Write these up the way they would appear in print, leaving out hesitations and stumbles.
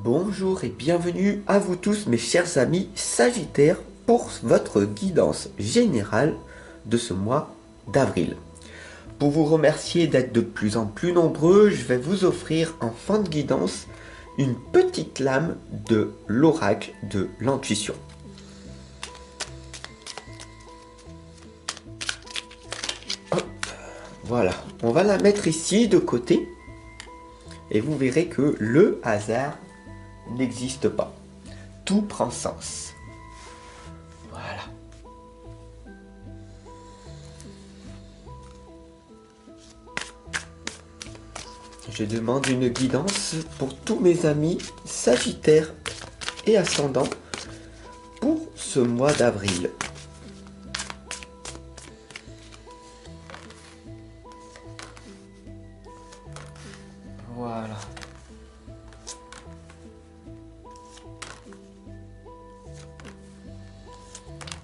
Bonjour et bienvenue à vous tous mes chers amis Sagittaires pour votre guidance générale de ce mois d'avril. Pour vous remercier d'être de plus en plus nombreux, je vais vous offrir en fin de guidance une petite lame de l'oracle de l'intuition. Voilà, on va la mettre ici de côté et vous verrez que le hasard n'existe pas. Tout prend sens. Voilà. Je demande une guidance pour tous mes amis Sagittaires et ascendants pour ce mois d'avril. Voilà.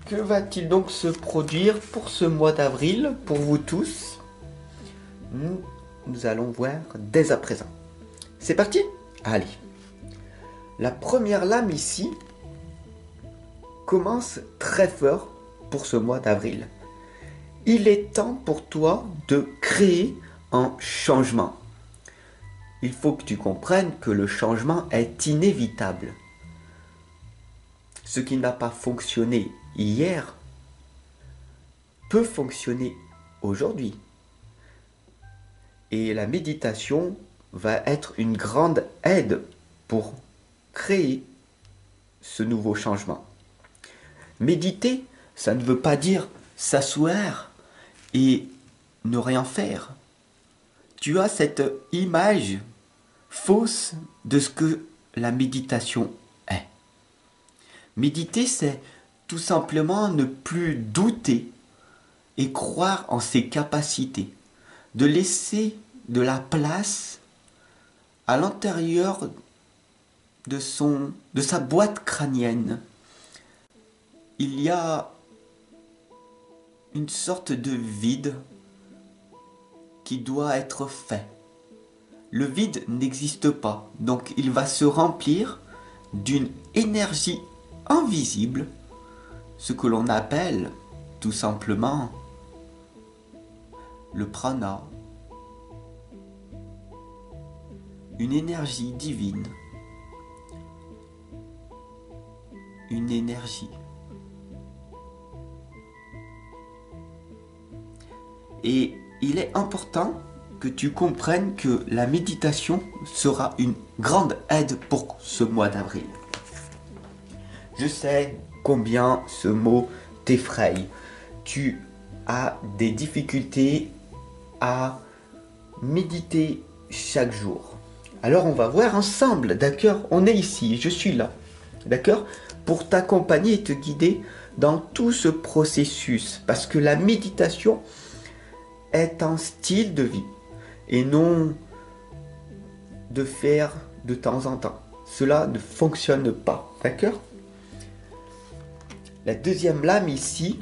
Que va-t-il donc se produire pour ce mois d'avril, pour vous tous? Nous allons voir dès à présent. C'est parti? Allez. La première lame ici commence très fort pour ce mois d'avril. Il est temps pour toi de créer un changement. Il faut que tu comprennes que le changement est inévitable. Ce qui n'a pas fonctionné hier peut fonctionner aujourd'hui. Et la méditation va être une grande aide pour créer ce nouveau changement. Méditer, ça ne veut pas dire s'asseoir et ne rien faire. Tu as cette image fausse de ce que la méditation est. Méditer, c'est tout simplement ne plus douter et croire en ses capacités, de laisser de la place à l'intérieur de sa boîte crânienne. Il y a une sorte de vide qui doit être fait. Le vide n'existe pas, donc il va se remplir d'une énergie invisible, ce que l'on appelle tout simplement le prana, une énergie divine, une énergie. Et il est important que tu comprennes que la méditation sera une grande aide pour ce mois d'avril. Je sais combien ce mot t'effraie. Tu as des difficultés à méditer chaque jour. Alors on va voir ensemble, d'accord? On est ici, je suis là, d'accord? Pour t'accompagner et te guider dans tout ce processus. Parce que la méditation est un style de vie et non de faire de temps en temps. Cela ne fonctionne pas, d'accord? La deuxième lame ici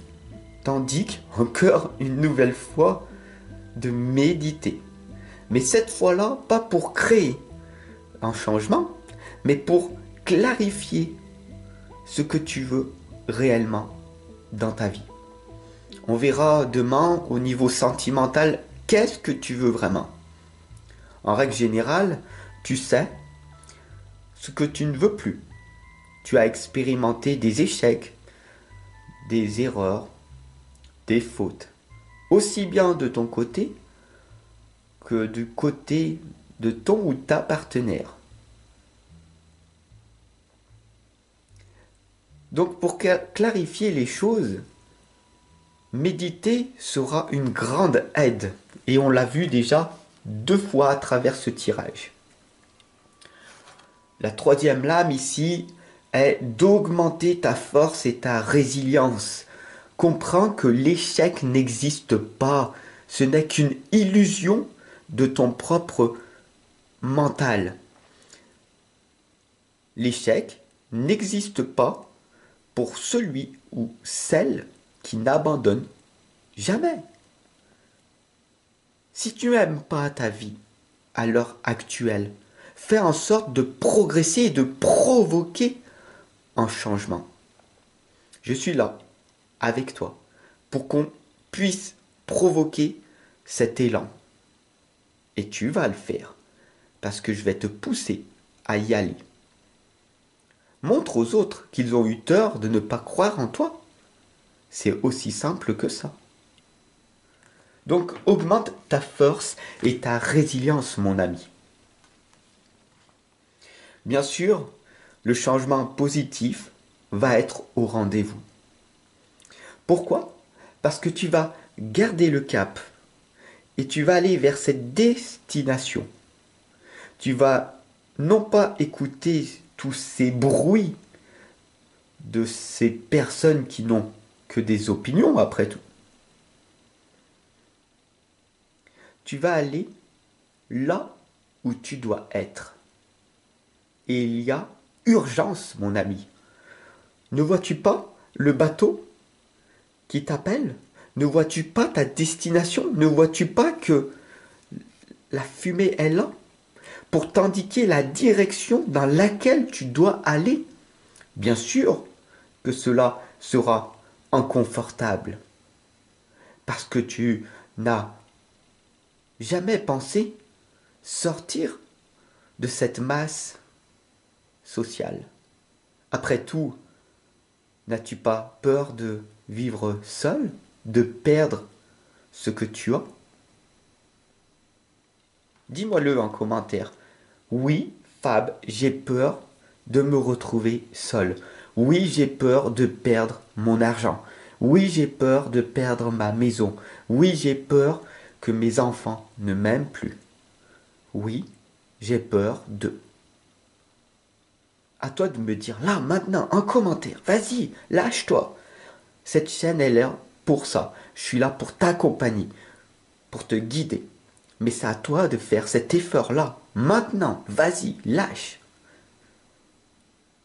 t'indique encore une nouvelle fois de méditer. Mais cette fois-là, pas pour créer un changement, mais pour clarifier ce que tu veux réellement dans ta vie. On verra demain au niveau sentimental qu'est-ce que tu veux vraiment. En règle générale, tu sais ce que tu ne veux plus. Tu as expérimenté des échecs, des erreurs, des fautes, aussi bien de ton côté que du côté de ton ou ta partenaire. Donc pour clarifier les choses, méditer sera une grande aide. Et on l'a vu déjà 2 fois à travers ce tirage. La troisième lame ici est d'augmenter ta force et ta résilience. Comprends que l'échec n'existe pas. Ce n'est qu'une illusion de ton propre mental. L'échec n'existe pas pour celui ou celle qui n'abandonne jamais. Si tu n'aimes pas ta vie à l'heure actuelle, Fais en sorte de progresser et de provoquer un changement. Je suis là, avec toi, pour qu'on puisse provoquer cet élan. Et tu vas le faire, parce que je vais te pousser à y aller. Montre aux autres qu'ils ont eu tort de ne pas croire en toi. C'est aussi simple que ça. Donc augmente ta force et ta résilience, mon ami. Bien sûr, le changement positif va être au rendez-vous. Pourquoi? Parce que tu vas garder le cap et tu vas aller vers cette destination. Tu vas non pas écouter tous ces bruits de ces personnes qui n'ont que des opinions après tout. Tu vas aller là où tu dois être. Et il y a urgence, mon ami. Ne vois-tu pas le bateau qui t'appelle? Ne vois-tu pas ta destination? Ne vois-tu pas que la fumée est là pour t'indiquer la direction dans laquelle tu dois aller? Bien sûr que cela sera inconfortable parce que tu n'as jamais pensé sortir de cette masse sociale. Après tout, n'as-tu pas peur de vivre seul, de perdre ce que tu as? Dis-moi-le en commentaire. Oui, Fab, j'ai peur de me retrouver seul. Oui, j'ai peur de perdre mon argent. Oui, j'ai peur de perdre ma maison. Oui, j'ai peur que mes enfants ne m'aiment plus. Oui, j'ai peur de... À toi de me dire là, maintenant, en commentaire. Vas-y, lâche-toi. Cette chaîne est là pour ça. Je suis là pour t'accompagner, pour te guider. Mais c'est à toi de faire cet effort-là. Maintenant, vas-y, lâche.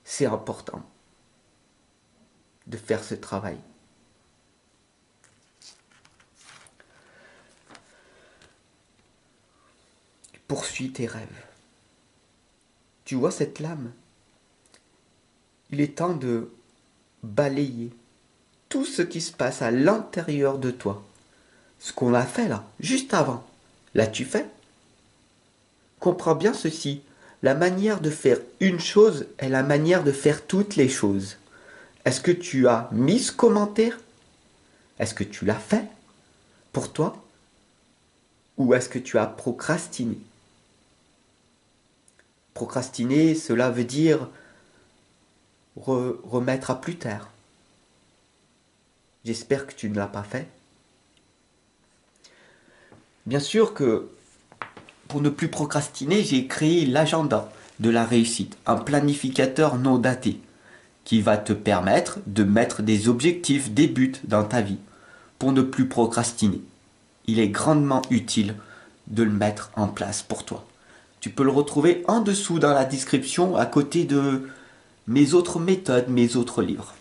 C'est important de faire ce travail. Poursuis tes rêves. Tu vois cette lame? Il est temps de balayer tout ce qui se passe à l'intérieur de toi. Ce qu'on a fait là, juste avant. L'as-tu fait? Comprends bien ceci. La manière de faire une chose est la manière de faire toutes les choses. Est-ce que tu as mis ce commentaire? Est-ce que tu l'as fait pour toi? Ou est-ce que tu as procrastiné? Procrastiner, cela veut dire remettre à plus tard. J'espère que tu ne l'as pas fait. Bien sûr que pour ne plus procrastiner, j'ai créé l'agenda de la réussite, un planificateur non daté qui va te permettre de mettre des objectifs, des buts dans ta vie pour ne plus procrastiner. Il est grandement utile de le mettre en place pour toi. Tu peux le retrouver en dessous dans la description à côté de mes autres méthodes, mes autres livres.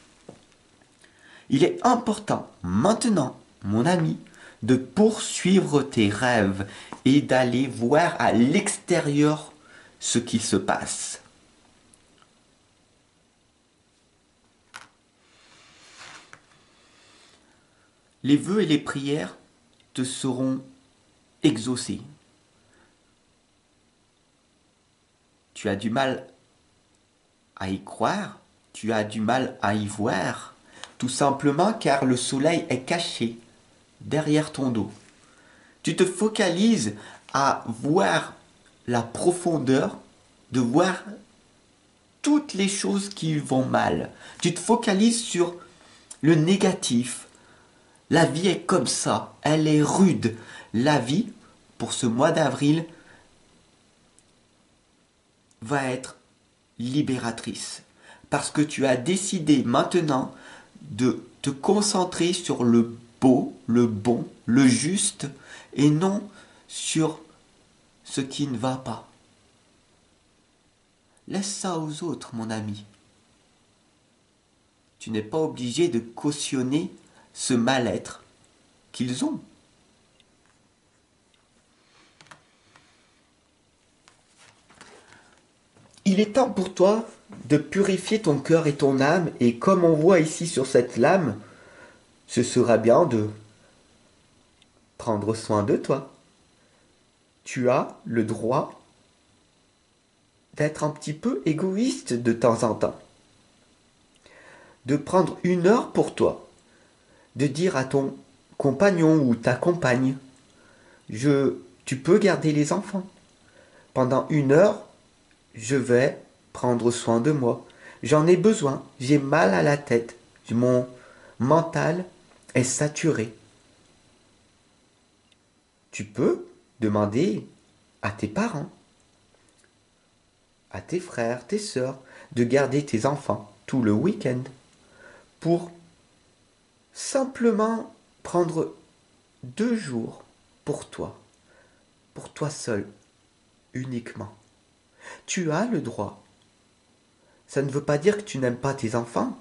Il est important maintenant, mon ami, de poursuivre tes rêves et d'aller voir à l'extérieur ce qui se passe. Les vœux et les prières te seront exaucés. Tu as du mal à y croire, tu as du mal à y voir, tout simplement car le soleil est caché derrière ton dos. Tu te focalises à voir la profondeur, de voir toutes les choses qui vont mal. Tu te focalises sur le négatif. La vie est comme ça, elle est rude. La vie, pour ce mois d'avril, va être libératrice. Parce que tu as décidé maintenant de te concentrer sur le beau, le bon, le juste, et non sur ce qui ne va pas. Laisse ça aux autres, mon ami. Tu n'es pas obligé de cautionner ce mal-être qu'ils ont. il est temps pour toi de purifier ton cœur et ton âme, et comme on voit ici sur cette lame, ce sera bien de prendre soin de toi. Tu as le droit d'être un petit peu égoïste de temps en temps. De prendre 1 heure pour toi. De dire à ton compagnon ou ta compagne, tu peux garder les enfants. Pendant 1 heure, je vais prendre soin de moi. J'en ai besoin. J'ai mal à la tête. Mon mental est saturé. Tu peux demander à tes parents, à tes frères, tes sœurs, de garder tes enfants tout le week-end pour simplement prendre 2 jours pour toi seul, uniquement. Tu as le droit. Ça ne veut pas dire que tu n'aimes pas tes enfants.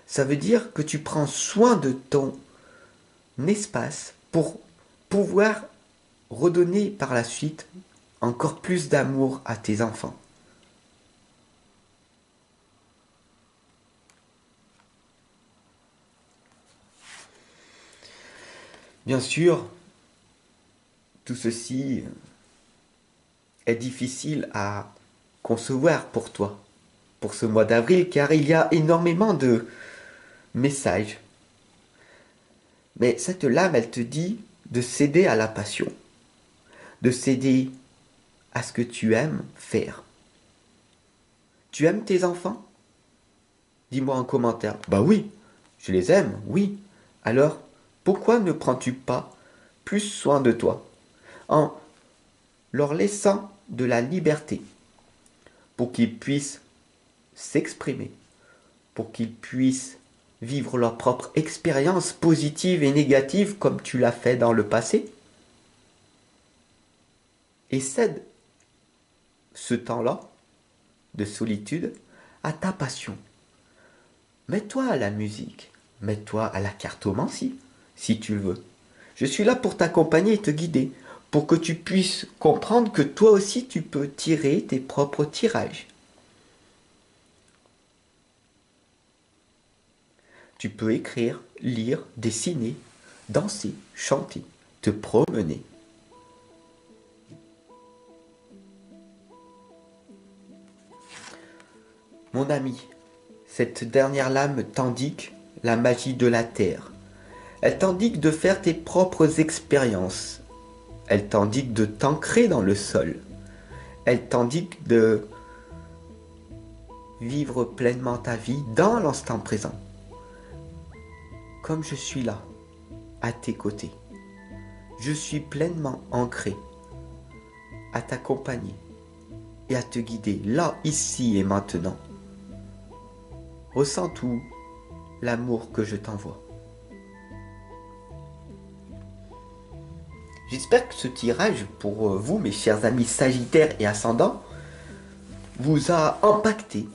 Ça veut dire que tu prends soin de ton espace pour pouvoir redonner par la suite encore plus d'amour à tes enfants. Bien sûr, tout ceci est difficile à concevoir pour toi, pour ce mois d'avril, car il y a énormément de messages. Mais cette lame, elle te dit de céder à la passion, de céder à ce que tu aimes faire. Tu aimes tes enfants? Dis-moi en commentaire. Bah oui, je les aime, oui. Alors, pourquoi ne prends-tu pas plus soin de toi en leur laissant de la liberté pour qu'ils puissent s'exprimer, pour qu'ils puissent vivre leur propre expérience positive et négative comme tu l'as fait dans le passé? Et cède ce temps-là de solitude à ta passion. Mets-toi à la musique, mets-toi à la cartomancie, si tu le veux. Je suis là pour t'accompagner et te guider, pour que tu puisses comprendre que toi aussi tu peux tirer tes propres tirages. Tu peux écrire, lire, dessiner, danser, chanter, te promener. Mon ami, cette dernière lame t'indique la magie de la terre. Elle t'indique de faire tes propres expériences. Elle t'indique de t'ancrer dans le sol. Elle t'indique de vivre pleinement ta vie dans l'instant présent. Comme je suis là, à tes côtés. Je suis pleinement ancré à t'accompagner et à te guider là, ici et maintenant. Ressens tout l'amour que je t'envoie. J'espère que ce tirage pour vous, mes chers amis Sagittaires et Ascendants, vous a impacté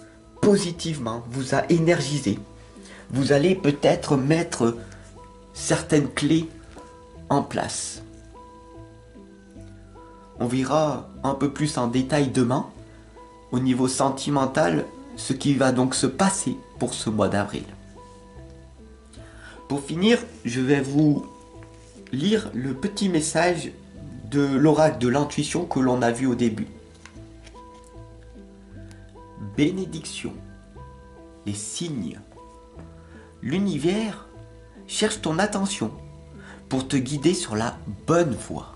positivement, vous a énergisé. Vous allez peut-être mettre certaines clés en place. On verra un peu plus en détail demain, au niveau sentimental, ce qui va donc se passer pour ce mois d'avril. Pour finir, je vais vous lire le petit message de l'oracle de l'intuition que l'on a vu au début. Bénédiction, les signes. L'univers cherche ton attention pour te guider sur la bonne voie.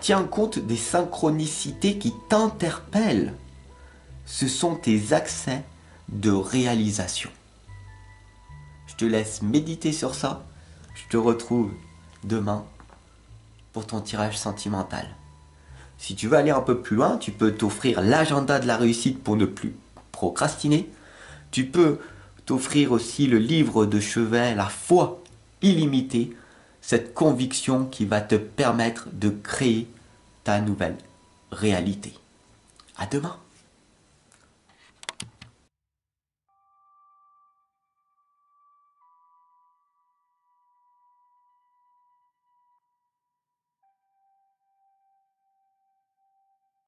Tiens compte des synchronicités qui t'interpellent. Ce sont tes accès de réalisation. Je te laisse méditer sur ça. Je te retrouve demain pour ton tirage sentimental. Si tu veux aller un peu plus loin, tu peux t'offrir l'agenda de la réussite pour ne plus procrastiner. Tu peux t'offrir aussi le livre de chevet, la foi illimitée, cette conviction qui va te permettre de créer ta nouvelle réalité. À demain.